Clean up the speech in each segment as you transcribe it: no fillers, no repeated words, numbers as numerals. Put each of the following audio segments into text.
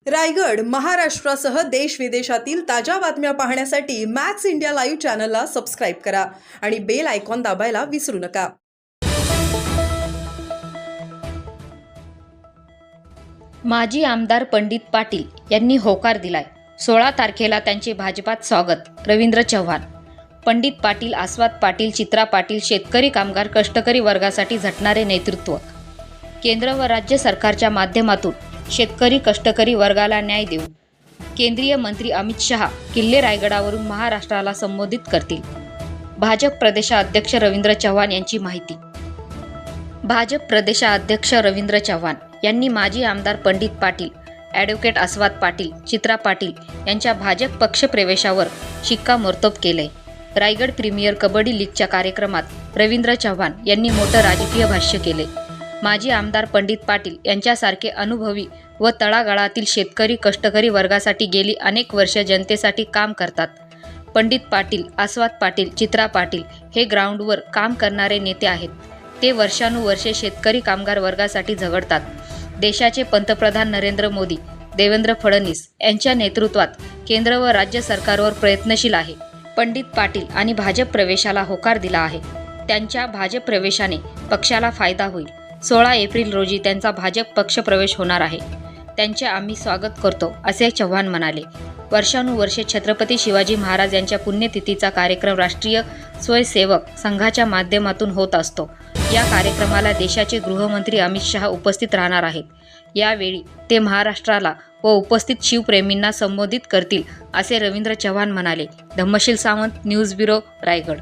रायगड महाराष्ट्रासह देश विदेशातील ताज्या बातम्या पाहण्यासाठी मॅक्स इंडिया लाईव्ह चॅनलला सबस्क्राईब करा आणि बेल आयकॉन दाबायला विसरू नका। माजी आमदार पंडित पाटील यांनी होकार दिलाय। 16 तारखेला त्यांचे भाजपात स्वागत। रवींद्र चव्हाण। पंडित पाटील, आस्वाद पाटील, चित्रा पाटील, शेतकरी, कामगार, कष्टकरी वर्गासाठी झटणारे नेतृत्व। केंद्र व राज्य सरकारच्या माध्यमातून शेतकरी, कष्टकरी वर्गाला न्याय देऊ। केंद्रीय मंत्री अमित शहा किल्ले रायगडावरून महाराष्ट्राला संबोधित करतील। भाजप प्रदेशाध्यक्ष रवींद्र चव्हाण यांची माहिती। भाजप प्रदेशाध्यक्ष रवींद्र चव्हाण यांनी माजी आमदार पंडित पाटील, ॲडव्होकेट आस्वाद पाटील, चित्रा पाटील यांच्या भाजप पक्षप्रवेशावर शिक्कामोर्तब केलंय। रायगड प्रीमियर कबड्डी लीगच्या कार्यक्रमात रवींद्र चव्हाण यांनी मोठं राजकीय भाष्य केले। माजी आमदार पंडित पाटील यांच्यासारखे अनुभवी व तळागाळातील शेतकरी, कष्टकरी वर्गासाठी गेली अनेक वर्षे जनतेसाठी काम करतात। पंडित पाटील, आस्वाद पाटील, चित्रा पाटील हे ग्राउंडवर काम करणारे नेते आहेत। ते वर्षानुवर्षे शेतकरी, कामगार वर्गासाठी झगडतात। देशाचे पंतप्रधान नरेंद्र मोदी, देवेंद्र फडणवीस यांच्या नेतृत्वात केंद्र व राज्य सरकारवर प्रयत्नशील आहे। पंडित पाटील आणि भाजप प्रवेशाला होकार दिला आहे। त्यांच्या भाजप प्रवेशाने पक्षाला फायदा होईल। 16 एप्रिल रोजी त्यांचा भाजप पक्ष प्रवेश होणार आहे। त्यांचे आम्ही स्वागत करतो, असे चव्हाण म्हणाले। वर्षानुवर्षे छत्रपती शिवाजी महाराज यांच्या पुण्यतिथीचा कार्यक्रम राष्ट्रीय स्वयंसेवक संघाच्या माध्यमातून होत असतो। या कार्यक्रमाला देशाचे गृहमंत्री अमित शहा उपस्थित राहणार आहेत। यावेळी ते महाराष्ट्राला व उपस्थित शिवप्रेमींना संबोधित करतील, असे रवींद्र चव्हाण म्हणाले। Dhammasheel Sawant, news bureau, Raigad.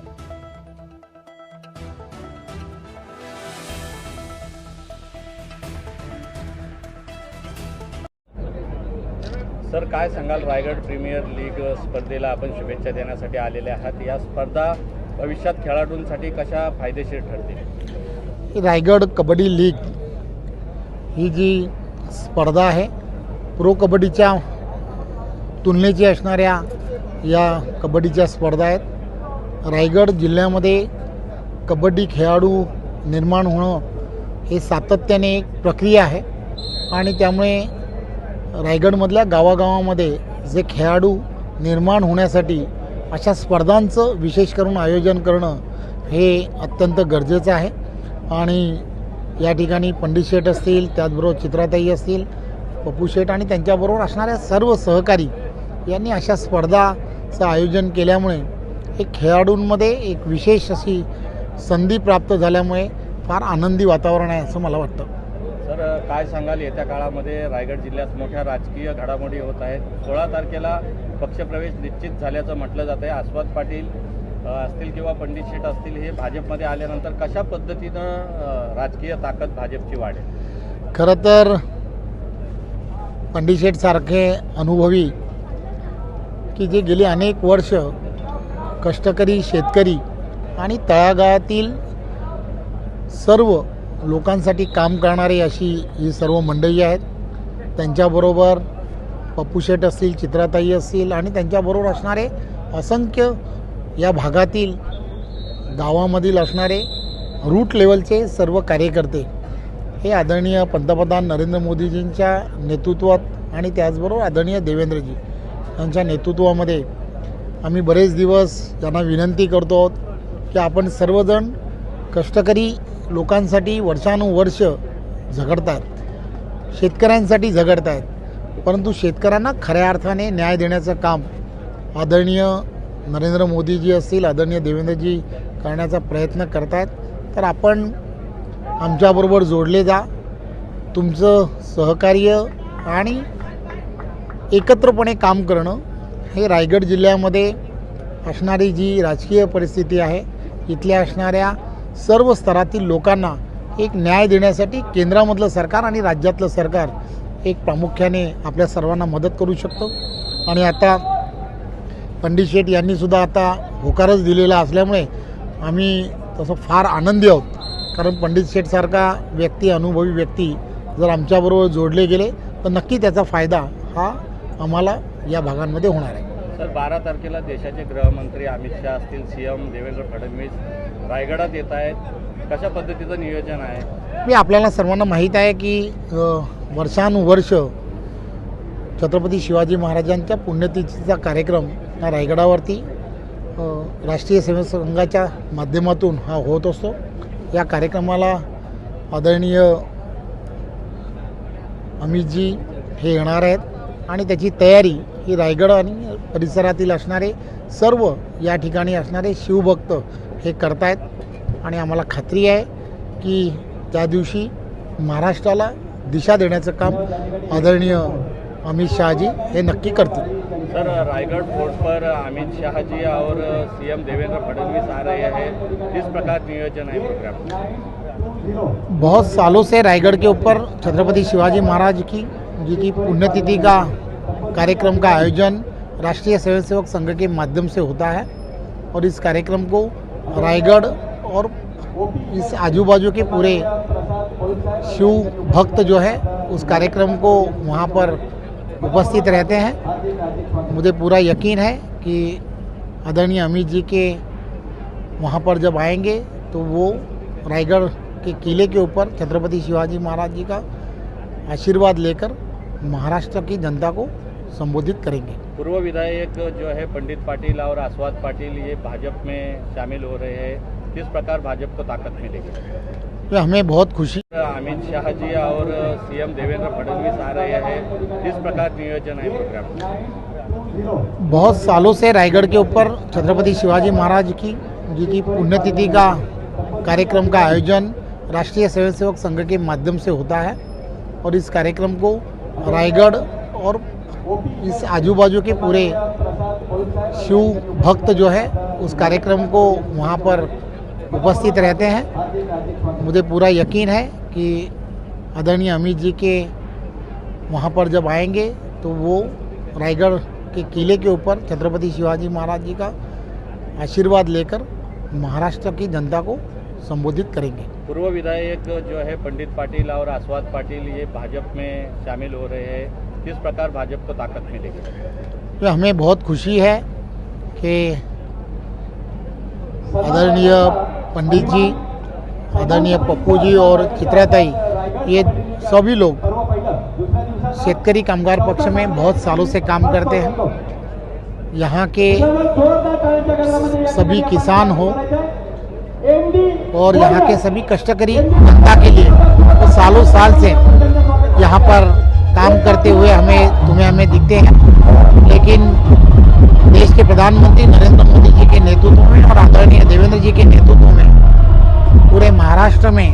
Sir, काय सांगाल? रायगड प्रीमियर लीग स्पर्धेला आपण शुभेच्छा देण्यासाठी आलेले आहात। या स्पर्धा भविष्यात खेळाडूंसाठी कशा फायदेशीर ठरतील? रायगड कबड्डी लीग ही जी स्पर्धा आहे, प्रो कबड्डीच्या तुलनेची असणाऱ्या या कबड्डीच्या स्पर्धा आहेत। रायगड जिल्ह्यामध्ये कबड्डी खेळाडू निर्माण होणं हे सातत्याने एक प्रक्रिया आहे आणि त्यामुळे रायगडमधल्या गावागावामध्ये जे खेळाडू निर्माण होण्यासाठी अशा स्पर्धांचं विशेष करून आयोजन करणं हे अत्यंत गरजेचं आहे। आणि या ठिकाणी पंडित शेठ असतील, त्याचबरोबर चित्राताई असतील, पप्पू शेठ आणि त्यांच्याबरोबर असणाऱ्या सर्व सहकारी यांनी अशा स्पर्धाचं आयोजन केल्यामुळे एक खेळाडूंमध्ये एक विशेष अशी संधी प्राप्त झाल्यामुळे फार आनंदी वातावरण आहे असं मला वाटतं। सर, काय सांगाल? येत्या काळामध्ये रायगड जिल्ह्यात मोठ्या राजकीय घडामोडी होत आहेत। 16 तारखेला पक्षप्रवेश निश्चित झाल्याचं म्हटलं जात आहे। आस्वाद पाटील असतील किंवा पंडित शेठ असतील, हे भाजपमध्ये आल्यानंतर कशा पद्धतीनं राजकीय ताकद भाजपची वाढेल? खरं तर पंडित शेठसारखे अनुभवी की जे गेली अनेक वर्ष कष्टकरी, शेतकरी आणि तळागाळातील सर्व लोकांसाठी काम करणारी अशी ही सर्व मंडळी आहेत। त्यांच्याबरोबर पप्पू शेठ असतील, चित्राताई असतील आणि त्यांच्याबरोबर असणारे असंख्य या भागातील गावामधील असणारे रूट लेवलचे सर्व कार्यकर्ते हे आदरणीय पंतप्रधान नरेंद्र मोदीजींच्या नेतृत्वात आणि त्याचबरोबर आदरणीय देवेंद्रजी यांच्या नेतृत्वामध्ये आम्ही बरेच दिवस त्यांना विनंती करतो आहोत की आपण सर्वजण कष्टकरी लोकांसाठी वर्षानुवर्ष झगडतात, शेतकऱ्यांसाठी झगडत आहेत, परंतु शेतकऱ्यांना खऱ्या अर्थाने न्याय देण्याचं काम आदरणीय नरेंद्र मोदीजी असतील, आदरणीय देवेंद्रजी करण्याचा प्रयत्न करत आहेत। तर आपण आमच्याबरोबर जोडले जा। तुमचं सहकार्य आणि एकत्रपणे काम करणं हे रायगड जिल्ह्यामध्ये असणारी जी राजकीय परिस्थिती आहे, इथल्या असणाऱ्या सर्व स्तरातील लोकांना एक न्याय देण्यासाठी केंद्रामधलं सरकार आणि राज्यातलं सरकार एक प्रामुख्याने आपल्या सर्वांना मदत करू शकतो। आणि आता पंडित शेठ यांनीसुद्धा आता होकारच दिलेला असल्यामुळे आम्ही तसं फार आनंदी आहोत, कारण पंडित शेठसारखा व्यक्ती, अनुभवी व्यक्ती जर आमच्याबरोबर जोडले गेले तर नक्की त्याचा फायदा हा आम्हाला या भागांमध्ये होणार आहे। सर, 12 तारखेला देशाचे गृहमंत्री अमित शहा असतील, CM देवेंद्र फडणवीस रायगडात येत आहेत। कशा पद्धतीचं नियोजन आहे? आपल्याला सर्वांना माहीत आहे की वर्षानुवर्ष छत्रपती शिवाजी महाराजांच्या पुण्यतिथीचा कार्यक्रम हा रायगडावरती राष्ट्रीय सेवक संघाच्या माध्यमातून हा होत असतो। या कार्यक्रमाला आदरणीय अमितजी हे येणार आहेत आणि त्याची तयारी ही रायगड आणि परिसरातील असणारे सर्व या ठिकाणी असणारे शिवभक्त हे करतायत आणि आम्हाला खात्री आहे की त्या दिवशी महाराष्ट्राला दिशा देण्याचं काम आदरणीय अमित शाहजी हे नक्की करतील। सर, रायगढ़ फोर्ट पर अमित शाह जी और सीएम देवेंद्र फडणवीस आ रहे हैं, किस प्रकार नियोजन है प्रोग्राम? बहुत सालों से रायगढ़ के ऊपर छत्रपति शिवाजी महाराज की पुण्यतिथि का कार्यक्रम का आयोजन राष्ट्रीय स्वयंसेवक संघ के माध्यम से होता है और इस कार्यक्रम को रायगढ़ और इस आजू बाजू के पूरे शिव भक्त जो है उस कार्यक्रम को वहाँ पर उपस्थित रहते हैं। मुझे पूरा यकीन है कि आदरणीय अमित जी के वहाँ पर जब आएंगे तो वो रायगढ़ के किले के ऊपर छत्रपति शिवाजी महाराज जी का आशीर्वाद लेकर महाराष्ट्र की जनता को संबोधित करेंगे। पूर्व विधायक जो है पंडित पाटिल और आस्वाद पाटिल ये भाजपा में शामिल हो रहे हैं, किस प्रकार भाजपा को ताकत मिलेगी? तो हमें बहुत खुशी। अमित शाह जी और सीएम देवेंद्र फडणवीस आ रहे हैं, किस प्रकार नियोजन है प्रोग्राम? बहुत सालों से रायगढ़ के ऊपर छत्रपति शिवाजी महाराज की पुण्यतिथि का कार्यक्रम का आयोजन राष्ट्रीय स्वयंसेवक संघ के माध्यम से होता है और इस कार्यक्रम को रायगढ़ और इस आजू बाजू के पूरे शिव भक्त जो है उस कार्यक्रम को वहाँ पर उपस्थित रहते हैं। मुझे पूरा यकीन है कि आदरणीय अमित जी के वहाँ पर जब आएंगे तो वो रायगढ़ के किले के ऊपर छत्रपति शिवाजी महाराज जी का आशीर्वाद लेकर महाराष्ट्र की जनता को संबोधित करेंगे। पूर्व विधायक जो है पंडित पाटिल और आस्वाद पाटिल ये भाजपा में शामिल हो रहे हैं, किस प्रकार भाजपा को ताकत मिलेगी? तो हमें बहुत खुशी है कि आदरणीय पंडित जी, आदरणीय पप्पू जी और चित्राताई ये सभी लोग शेतकरी कामगार पक्ष में बहुत सालों से काम करते हैं। यहाँ के सभी किसान हो और यहाँ के सभी कष्टकरी जनता के लिए तो सालों साल से यहाँ पर काम करते हुए हमें दिखते हैं। लेकिन देश के प्रधानमंत्री नरेंद्र मोदी जी के नेतृत्व में और आदरणीय देवेंद्र जी के नेतृत्व में पूरे महाराष्ट्र में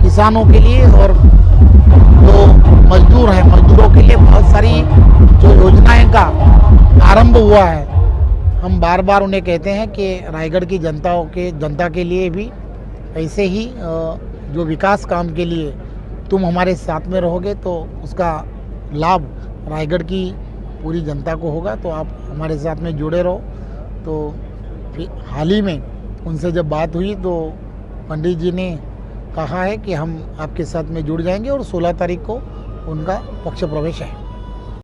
किसानों के लिए और जो मजदूर हैं मजदूरों के लिए बहुत सारी जो योजनाएं का आरंभ हुआ है। हम बार बार उन्हें कहते हैं कि रायगढ़ की जनता के लिए भी ऐसे ही जो विकास काम के लिए तुम हमारे साथ में रहोगे तो उसका लाभ रायगढ़ की पूरी जनता को होगा। तो आप हमारे साथ में जुड़े रहो। तो हाल ही में उनसे जब बात हुई तो पंडित जी ने कहा है कि हम आपके साथ में जुड़ जाएंगे और 16 तारीख को उनका पक्ष प्रवेश है।